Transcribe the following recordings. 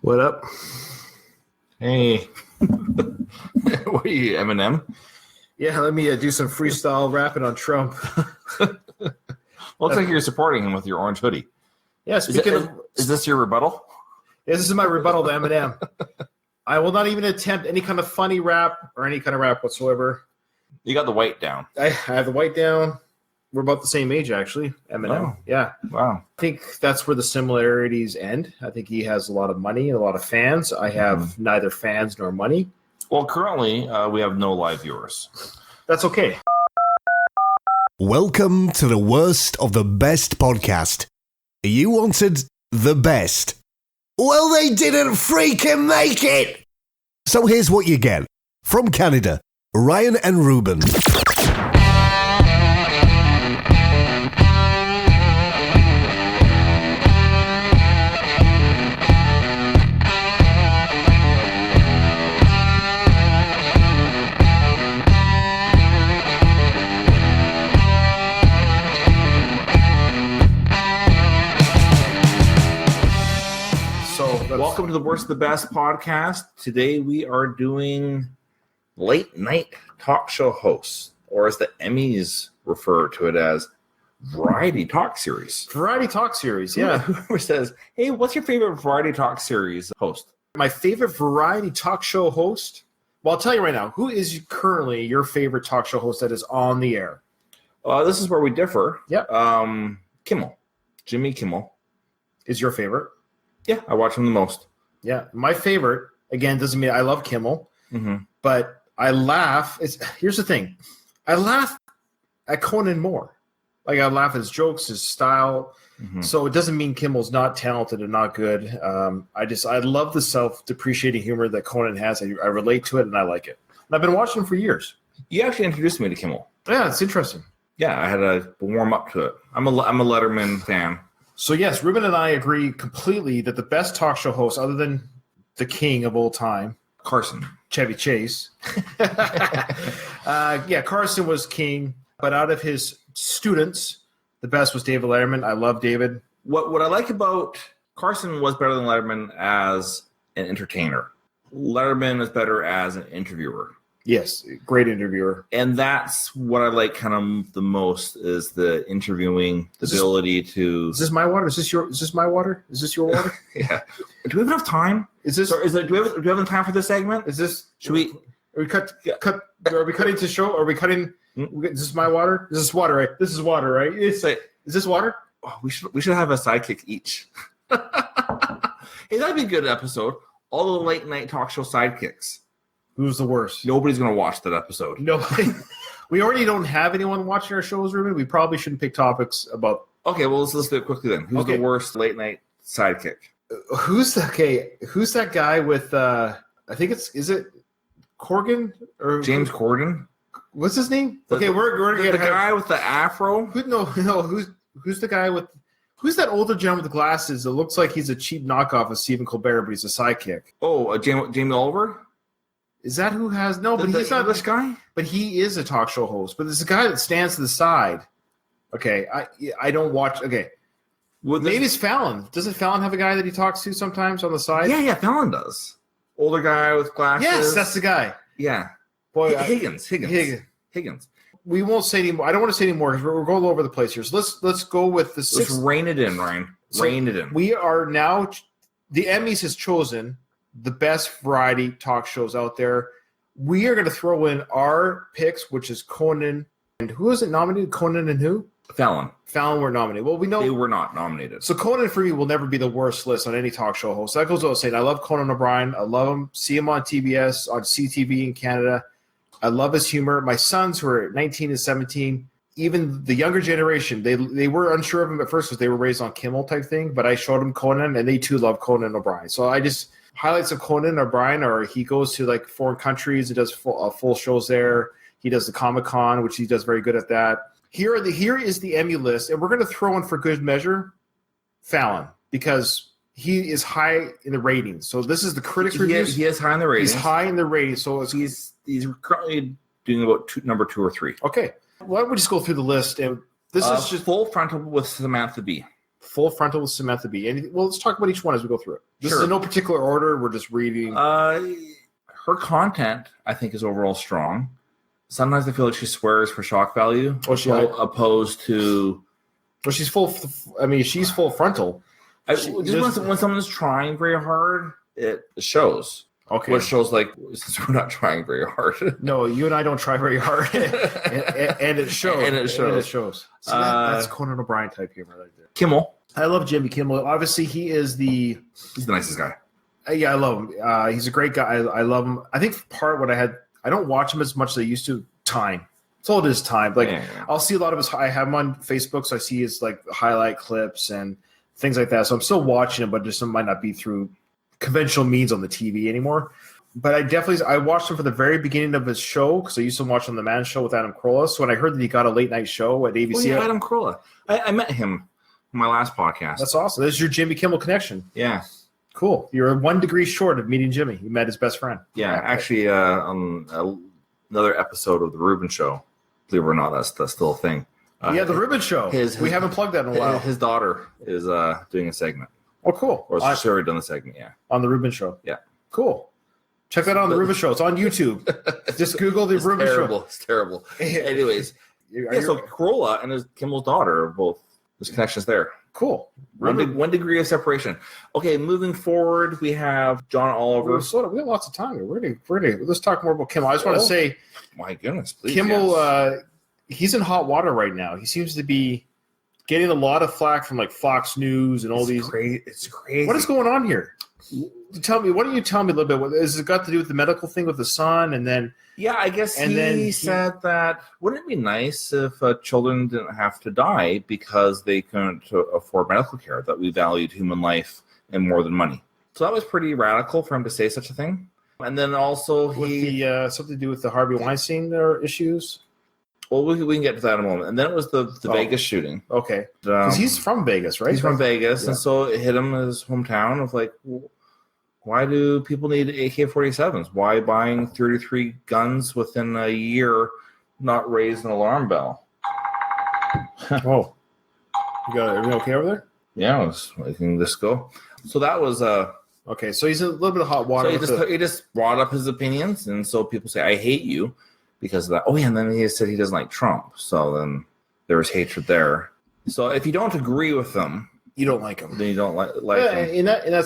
What up? Hey. What are you, Eminem? Yeah, let me do some freestyle rapping on Trump. Looks like you're supporting him with your orange hoodie. Yeah, Is this your rebuttal? Yeah, this is my rebuttal to Eminem. I will not even attempt any kind of funny rap or any kind of rap whatsoever. You got the white down. I have the white down. We're about the same age, actually, Eminem. Oh. Yeah. Wow. I think that's where the similarities end. I think he has a lot of money and a lot of fans. I have neither fans nor money. Well, currently, we have no live viewers. That's okay. Welcome to the worst of the best podcast. You wanted the best. Well, they didn't freaking make it! So here's what you get. From Canada, Ryan and Ruban. Welcome to the Worst of the Best podcast. Today we are doing late night talk show hosts, or as the Emmys refer to it as, Variety Talk Series. Variety Talk Series, yeah. Whoever says, hey, what's your favorite Variety Talk Series host? My favorite variety talk show host? Well, I'll tell you right now, who is currently your favorite talk show host that is on the air? This is where we differ. Yep. Kimmel. Jimmy Kimmel. Is your favorite? Yeah, I watch him the most. Yeah, my favorite, again, doesn't mean I love Kimmel, but I laugh. Here's the thing. I laugh at Conan more. Like, I laugh at his jokes, his style. So it doesn't mean Kimmel's not talented and not good. I love the self-depreciating humor that Conan has. I relate to it, and I like it. And I've been watching him for years. You actually introduced me to Kimmel. Yeah, it's interesting. Yeah, I had to warm up to it. I'm a Letterman fan. So, yes, Ruben and I agree completely that the best talk show host, other than the king of all time, Carson. Chevy Chase. Carson was king, but out of his students, the best was David Letterman. I love David. What I like about Carson was better than Letterman as an entertainer. Letterman is better as an interviewer. Yes, great interviewer. And that's what I like kind of the most is the interviewing ability to. Is this my water? Is this my water? Is this your water? Yeah. Do we have enough time? Do we have enough time for this segment? Are we cutting to show? Are we cutting? Is this my water? Is this water, right? This is water, right? Is this water? Oh, we should have a sidekick each. Hey, that'd be a good episode. All the late night talk show sidekicks. Who's the worst? Nobody's going to watch that episode. Nobody. We already don't have anyone watching our shows, Ruben. We probably shouldn't pick topics about. Okay, well, let's do it quickly then. Who's the worst late night sidekick? Who's that guy with? I think is it Corden or James Corden? What's his name? We're the guy with the afro. Who's the guy with? Who's that older gentleman with the glasses? It looks like he's a cheap knockoff of Stephen Colbert, but he's a sidekick. Oh, Jamie Oliver. Is that who has no? But he's not this guy. But he is a talk show host. But there's a guy that stands to the side. Okay, I don't watch. Okay, maybe it's Fallon. Doesn't Fallon have a guy that he talks to sometimes on the side? Yeah, Fallon does. Older guy with glasses. Yes, that's the guy. Yeah, boy, Higgins. We won't say anymore. I don't want to say anymore because we're going all over the place here. So let's go with the sixth. Let's rein it in, Ryan. Rein it in. We are now. The Emmys has chosen the best variety talk shows out there. We are going to throw in our picks, which is Conan. And who is it nominated? Conan and who? Fallon. Fallon were nominated. Well, we know they were not nominated. So Conan for me will never be the worst list on any talk show host. That goes without saying. I love Conan O'Brien. I love him. See him on TBS, on CTV in Canada. I love his humor. My sons who are 19 and 17, even the younger generation, they were unsure of him at first because they were raised on Kimmel type thing. But I showed them Conan, and they too love Conan O'Brien. So I just highlights of Conan O'Brien, or he goes to like foreign countries and does full shows there. He does the Comic-Con, which he does very good at that. Here is the Emmy list, and we're going to throw in for good measure Fallon because he is high in the ratings. So this is the critics' reviews. He is high in the ratings. He's high in the ratings. So he's currently doing about number 2 or 3. Okay, why don't we just go through the list? And this is just Full Frontal with Samantha Bee. Full Frontal with Samantha Bee. Well, let's talk about each one as we go through it. This is in no particular order. We're just reading. Her content, I think, is overall strong. Sometimes I feel like she swears for shock value, opposed to. Well, she's full. I mean, she's Full Frontal. When someone's trying very hard, it shows. Okay. What shows like since we're not trying very hard. No, you and I don't try very hard, and it shows. And it shows. So that's Conan O'Brien type humor right there. Kimmel. I love Jimmy Kimmel. Obviously, he's the nicest guy. Yeah, I love him. He's a great guy. I love him. I think I don't watch him as much as I used to. Time. It's all it is, time. Like I'll see a lot of his. I have him on Facebook, so I see his like highlight clips and things like that. So I'm still watching him, but just might not be through conventional means on the TV anymore. But I watched him for the very beginning of his show because I used to watch on the Man Show with Adam Carolla. So when I heard that he got a late night show at ABC, Adam Carolla. I met him on my last podcast. That's awesome. This is your Jimmy Kimmel connection. Yeah. Cool. You're 1 degree short of meeting Jimmy. You met his best friend. Yeah, actually, on another episode of the Ruban Show. Believe it or not, that's still a thing. The Ruban Show. We haven't plugged that in a while. His daughter is doing a segment. Oh, cool. Or she's already done the segment, yeah. On the Ruban Show. Yeah. Cool. Check that out on the Ruban Show. It's on YouTube. Just Google the Ruban Show. It's terrible. Anyways. So Carolla and Kimmel's daughter are both, there's connections there. Cool. 1 degree of separation. Okay, moving forward, we have John Oliver. We have lots of time here. We're gonna let's talk more about Kimmel. I just want to say, my goodness, please. Kimmel, he's in hot water right now. He seems to be getting a lot of flack from like Fox News and all these. It's crazy. What is going on here? Tell me. Why don't you tell me a little bit? What has it got to do with the medical thing with the son? And then I guess he said that wouldn't it be nice if children didn't have to die because they couldn't afford medical care, that we valued human life and more than money. So that was pretty radical for him to say such a thing. And then also something to do with the Harvey Weinstein issues. Well, we can get to that in a moment. And then it was the Vegas shooting. Okay. Because he's from Vegas, right? He's from Vegas. Yeah. And so it hit him in his hometown of like, why do people need AK-47s? Why buying 33 guns within a year not raise an alarm bell? Oh. You got everything okay over there? Yeah, I was letting this go. So that was... okay, so he's in a little bit of hot water. So he just brought up his opinions, and so people say, I hate you because of that. Oh, yeah, and then he said he doesn't like Trump. So then there was hatred there. So if you don't agree with them... You don't like him. Then you don't like him. And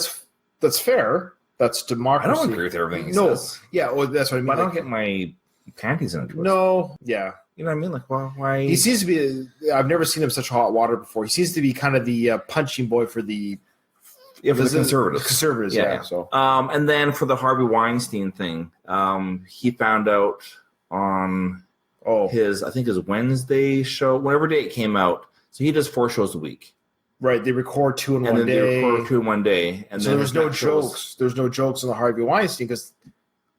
that's fair. That's democracy. I don't agree with everything he says. Yeah, well, that's what I mean. But I don't get my panties in a twist. No, yeah. You know what I mean? Like, why? He seems to be... I've never seen him such hot water before. He seems to be kind of the punching boy for the... Yeah, for the conservatives. Conservatives, yeah. So, and then for the Harvey Weinstein thing, he found out on his Wednesday show, whatever day it came out. So he does 4 shows a week. Right, they record 2 in one day. And then they record 2 in one day. And so then there's no jokes. There's no jokes on the Harvey Weinstein because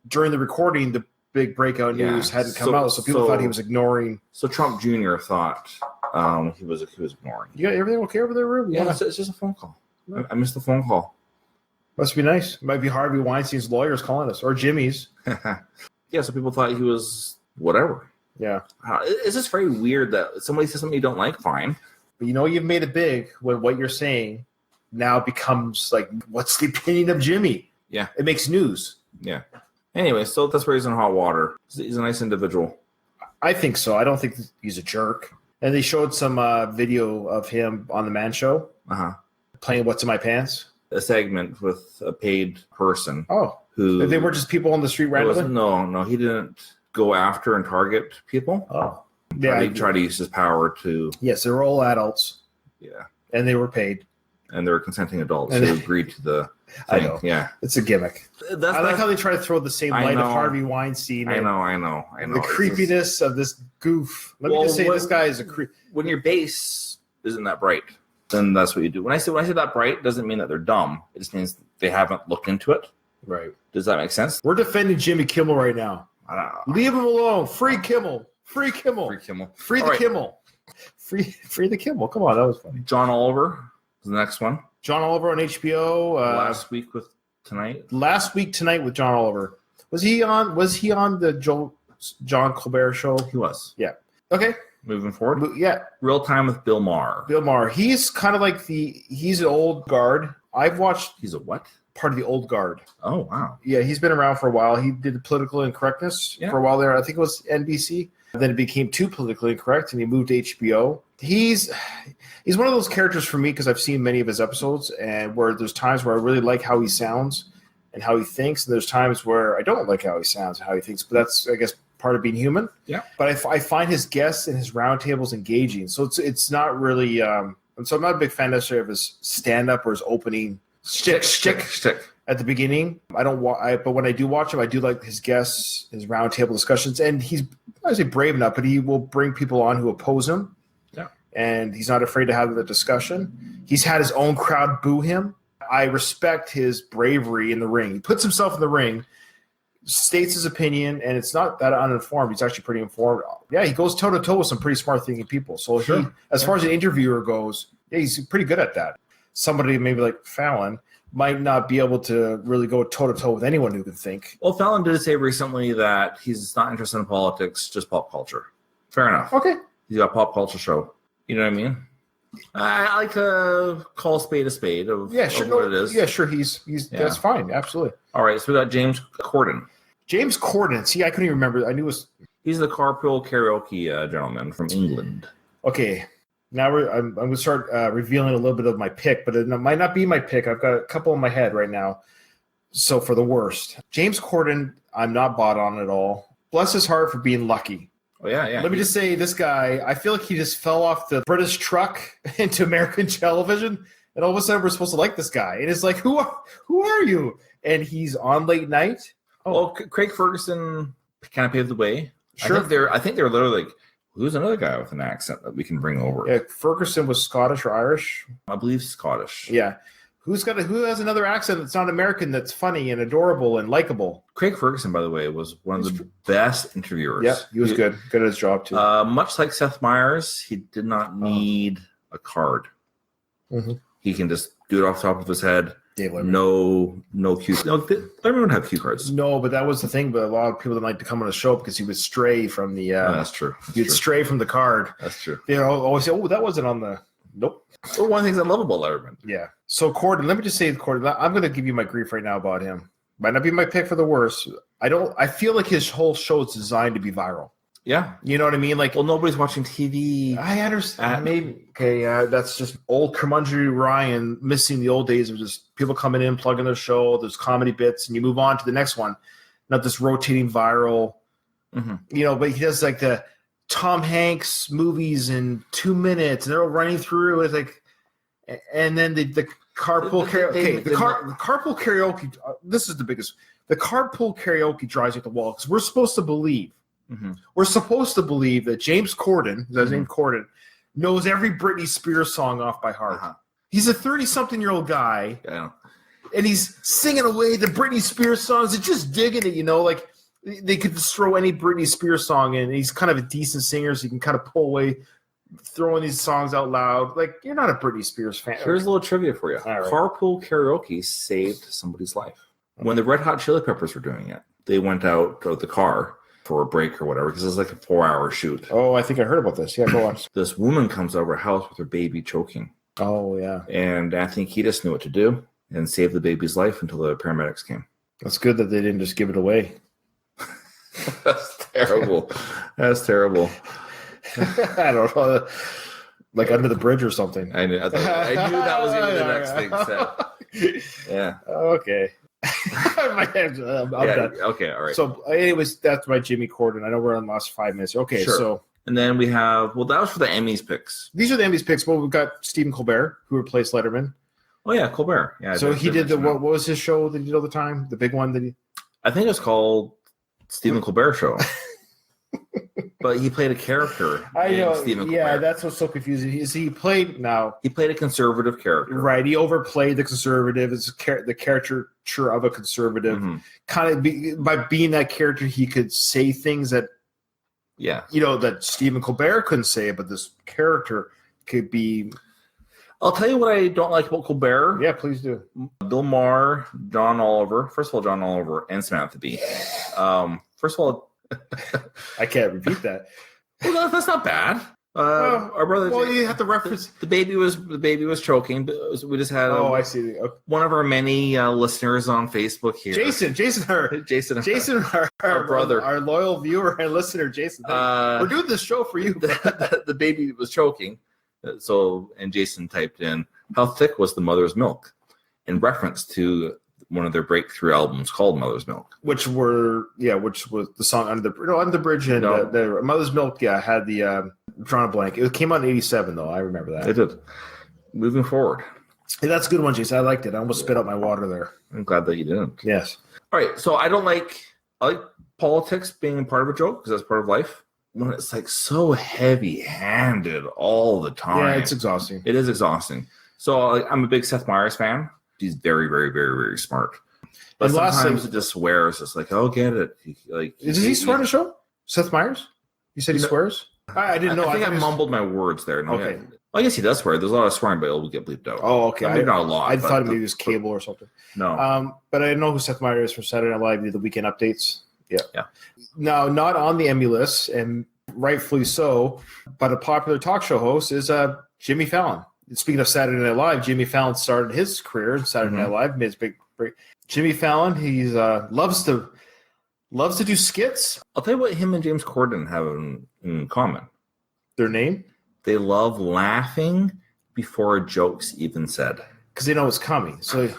during the recording, the big breakout news hadn't come out, so people thought he was ignoring. So Trump Jr. thought he was ignoring. You got everything okay over there, Ruben? Yeah, it's just a phone call. I missed the phone call. Must be nice. It might be Harvey Weinstein's lawyers calling us, or Jimmy's. Yeah, so people thought he was whatever. Yeah. It's just very weird that somebody says something you don't like, fine. But you've made it big when what you're saying now becomes like, what's the opinion of Jimmy? Yeah. It makes news. Yeah. Anyway, so that's where he's in hot water. He's a nice individual. I think so. I don't think he's a jerk. And they showed some video of him on the Man Show playing What's in My Pants. A segment with a paid person. Oh. Who they were just people on the street randomly? No, he didn't go after and target people. Oh. He tried to use his power to... Yes, they were all adults. Yeah. And they were paid. And they were consenting adults who agreed to the thing. I know. Yeah. It's a gimmick. I like how they try to throw the same light of Harvey Weinstein. I know. The creepiness of this goof. Let me just say, this guy is a creep. When your base isn't that bright, then that's what you do. When I say that bright, doesn't mean that they're dumb. It just means they haven't looked into it. Right. Does that make sense? We're defending Jimmy Kimmel right now. I don't know. Leave him alone. Free Kimmel. Free Kimmel. Free the Kimmel. Free the Kimmel. Come on, that was funny. John Oliver is the next one. John Oliver on HBO. Last week tonight with John Was he on the John Colbert show? He was. Yeah. Okay. moving forward. Yeah. Real Time with Bill Maher. Bill Maher. He's kind of like he's an old guard. I've watched. He's a what? Part of the old guard. Oh, wow. Yeah, he's been around for a while. He did Political Incorrectness for a while there. I think it was NBC. Then it became too politically incorrect, and he moved to HBO. He's one of those characters for me because I've seen many of his episodes, and where there's times where I really like how he sounds and how he thinks, and there's times where I don't like how he sounds and how he thinks. But that's, I guess, part of being human. Yeah. But I find his guests and his roundtables engaging. So it's not really. And so I'm not a big fan necessarily of his stand-up or his opening shtick at the beginning. But when I do watch him, I do like his guests, his roundtable discussions, and he's, I say brave enough, but he will bring people on who oppose him. Yeah. And he's not afraid to have the discussion. He's had his own crowd boo him. I respect his bravery in the ring. He puts himself in the ring, states his opinion, and it's not that uninformed. He's actually pretty informed. Yeah, he goes toe-to-toe with some pretty smart thinking people. So as far as an interviewer goes, yeah, he's pretty good at that. Somebody maybe like Fallon might not be able to really go toe-to-toe with anyone who can think. Well, Fallon did say recently that he's not interested in politics, just pop culture. Fair enough. Okay. He's got a pop culture show. You know what I mean? I like to call a spade of what it is. Yeah, sure. He's that's fine. Absolutely. All right, so we got James Corden. James Corden. See, I couldn't even remember. I knew it was... He's the Carpool Karaoke gentleman from England. Okay. Now I'm going to start revealing a little bit of my pick, but it might not be my pick. I've got a couple in my head right now. So for the worst, James Corden, I'm not bought on at all. Bless his heart for being lucky. Oh, yeah. Let me just say, this guy, I feel like he just fell off the British truck into American television, and all of a sudden we're supposed to like this guy. And it's like, who are you? And he's on late night. Oh, well, Craig Ferguson kind of paved the way. Sure. I think they're literally like, who's another guy with an accent that we can bring over? Yeah, Ferguson was Scottish or Irish. I believe Scottish. Yeah. Who has another accent that's not American that's funny and adorable and likable? Craig Ferguson, by the way, was one of the best interviewers. Yeah, he was good. Good at his job, too. Much like Seth Meyers, he did not need a card. Mm-hmm. He can just do it off the top of his head. Dave Letterman. No cue. No, Letterman would have cue cards. No, but that was the thing. But a lot of people didn't like to come on the show because he would stray from the. That's true. He'd stray from the card. That's true. They always say, "Oh, that wasn't on the." Nope. Well, one of the things I love about Letterman. Yeah. So Corden, let me just say, Corden, I'm going to give you my grief right now about him. Might not be my pick for the worst. I feel like his whole show is designed to be viral. Yeah. You know what I mean? Like, well, nobody's watching TV. I understand. Maybe. Okay. That's just old curmudgeonly Ryan missing the old days of just people coming in, plugging their show. There's comedy bits, and you move on to the next one. Not this rotating viral. Mm-hmm. But he does like the Tom Hanks movies in 2 minutes, and they're all running through. It's like, and then the carpool karaoke. The carpool karaoke. This is the biggest. The carpool karaoke drives you at the wall because we're supposed to believe. Mm-hmm. We're supposed to believe that James Corden, his name Corden, knows every Britney Spears song off by heart. Uh-huh. He's a 30-something-year-old guy, and he's singing away the Britney Spears songs and just digging it. Like they could just throw any Britney Spears song in. And he's kind of a decent singer, so he can kind of pull away, throwing these songs out loud. Like, you're not a Britney Spears fan. Here's a little trivia for you. Right. Carpool Karaoke saved somebody's life. When the Red Hot Chili Peppers were doing it, they went out to the car for a break or whatever, because it's like a 4-hour shoot. Oh, I think I heard about this. Yeah, go on. This woman comes over her house with her baby choking. Oh, yeah. And Anthony Kiedis knew what to do and saved the baby's life until the paramedics came. That's good that they didn't just give it away. That's terrible. That's terrible. I don't know. Like under the bridge or something. I knew that was going to be the next thing said. Yeah. Okay. I'm done. Okay, all right. So, anyways, that's my Jimmy Corden. I know we're on the last 5 minutes. Okay, sure. So. And then we have, that was for the Emmys picks. These are the Emmys picks. Well, we've got Stephen Colbert, who replaced Letterman. Oh, yeah, Colbert. Yeah. So he did what was his show that he did all the time? The big one that he. I think it's called Stephen Colbert Show. But he played a character. I know. Stephen Colbert. Yeah, that's what's so confusing. He played a conservative character. Right. He overplayed the conservative. It's the caricature of a conservative. Mm-hmm. Kind of by being that character, he could say things that, that Stephen Colbert couldn't say, but this character could be. I'll tell you what I don't like about Colbert. Yeah, please do. Bill Maher, John Oliver. First of all, John Oliver and Samantha Bee. First of all, I can't repeat that. Well, that's not bad. Our brother. Well, you have to reference the baby was choking. But we just had. I see. Okay. One of our many listeners on Facebook here, Jason, our brother, our loyal viewer and listener, Jason. We're doing this show for you. The baby was choking. And Jason typed in, "How thick was the mother's milk?" in reference to one of their breakthrough albums called Mother's Milk, which was the song Under the Bridge, and the Mother's Milk. Yeah, had the drawing a blank. It came out in '87 though. I remember that. It did. Moving forward, hey, that's a good one, Jason. I liked it. I almost spit out my water there. I'm glad that you didn't. Yes. All right. So I like politics being part of a joke because that's part of life. When it's like so heavy-handed all the time, yeah, it's exhausting. It is exhausting. So I'm a big Seth Meyers fan. He's very, very, very, very smart. But sometimes it just swears. It's like, oh, get it. Does he swear on the show? Seth Meyers? You said he swears? I didn't know. I think I mumbled my words there. No, okay. I guess he does swear. There's a lot of swearing, but it'll get bleeped out. Oh, okay. Maybe not a lot. I thought maybe it was cable or something. No. But I know who Seth Meyers is from Saturday Night Live. Did the weekend updates. Yeah. Yeah. Now, not on the Emmy list, and rightfully so, but a popular talk show host is Jimmy Fallon. Speaking of Saturday Night Live, Jimmy Fallon started his career in Saturday Night Live, made his big break. Jimmy Fallon, he's loves to do skits. I'll tell you what him and James Corden have in common. Their name? They love laughing before a joke's even said. Because they know it's coming. So,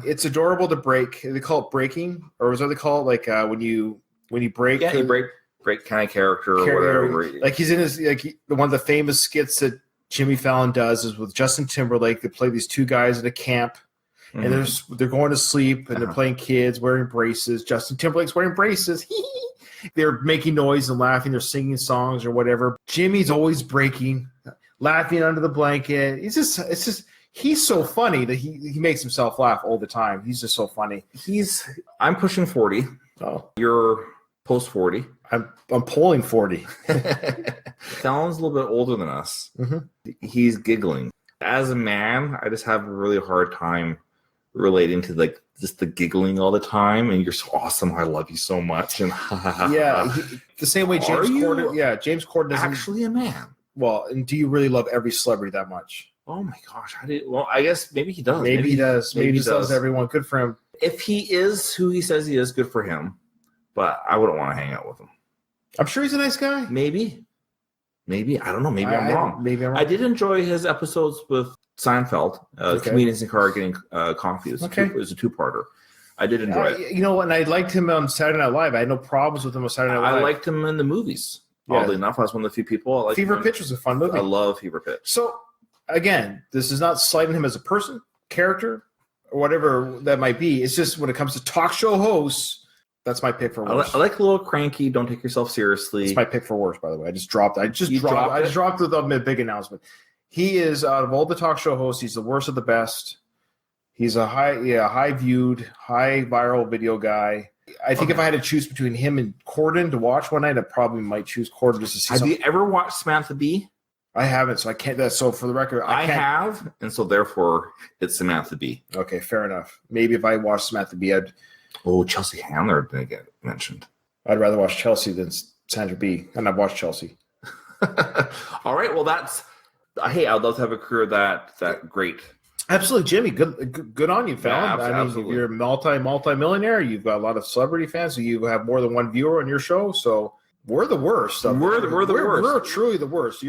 it's adorable to break. They call it breaking, or what do they call it? Like when you break. Yeah, you break kind of character or whatever. Like he's in his one of the famous skits that Jimmy Fallon does is with Justin Timberlake. They play these two guys at a camp, and they're going to sleep, and they're playing kids wearing braces. Justin Timberlake's wearing braces. They're making noise and laughing. They're singing songs or whatever. Jimmy's always breaking, laughing under the blanket. He's so funny that he makes himself laugh all the time. He's just so funny. I'm pushing 40. Oh, you're post 40. I'm polling 40. Fallon's a little bit older than us. He's giggling. As a man, I just have a really hard time relating to just the giggling all the time. And you're so awesome. I love you so much. And the same way James Corden. Yeah, James Corden is actually a man. Well, and do you really love every celebrity that much? Oh my gosh! I guess maybe he does. Maybe he does. Maybe he loves everyone. Good for him. If he is who he says he is, good for him. But I wouldn't want to hang out with him. I'm sure he's a nice guy. Maybe. I don't know. Maybe I'm wrong. Maybe I'm wrong. I did enjoy his episodes with Seinfeld. Comedians in the car getting coffee. It was a two-parter. I did enjoy it. You know what? And I liked him on Saturday Night Live. I had no problems with him on Saturday Night Live. I liked him in the movies. Oddly enough, I was one of the few people. Fever Pitch was a fun movie. I love Fever Pitch. So, again, this is not slighting him as a person, character, or whatever that might be. It's just when it comes to talk show hosts, that's my pick for worst. I like a little cranky. Don't take yourself seriously. It's my pick for worst, by the way. I just dropped it with a big announcement. He is, out of all the talk show hosts, he's the worst of the best. He's a high viewed, high viral video guy. I think if I had to choose between him and Corden to watch one night, I probably might choose Corden just to see something. Have you ever watched Samantha Bee? I haven't, so I can't. So for the record, I have, and so therefore it's Samantha Bee. Okay, fair enough. Maybe if I watched Samantha Bee, Chelsea Handler didn't get mentioned. I'd rather watch Chelsea than Sandra Bee, and I've watched Chelsea. All right, well I'd love to have a career that great. Absolutely, Jimmy. Good on you, Fallon. Yeah, absolutely. You're a multi-millionaire. You've got a lot of celebrity fans, so you have more than one viewer on your show. So we're the worst. We're the worst. We're truly the worst.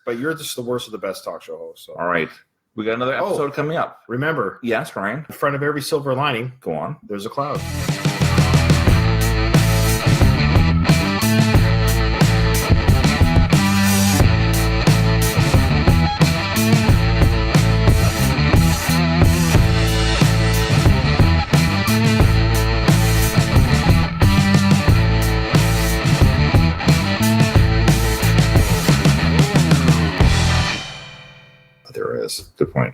But you're just the worst of the best talk show hosts. So. All right. We got another episode coming up. Remember. Yes, Ryan. In front of every silver lining. Go on. There's a cloud. There is. Good point.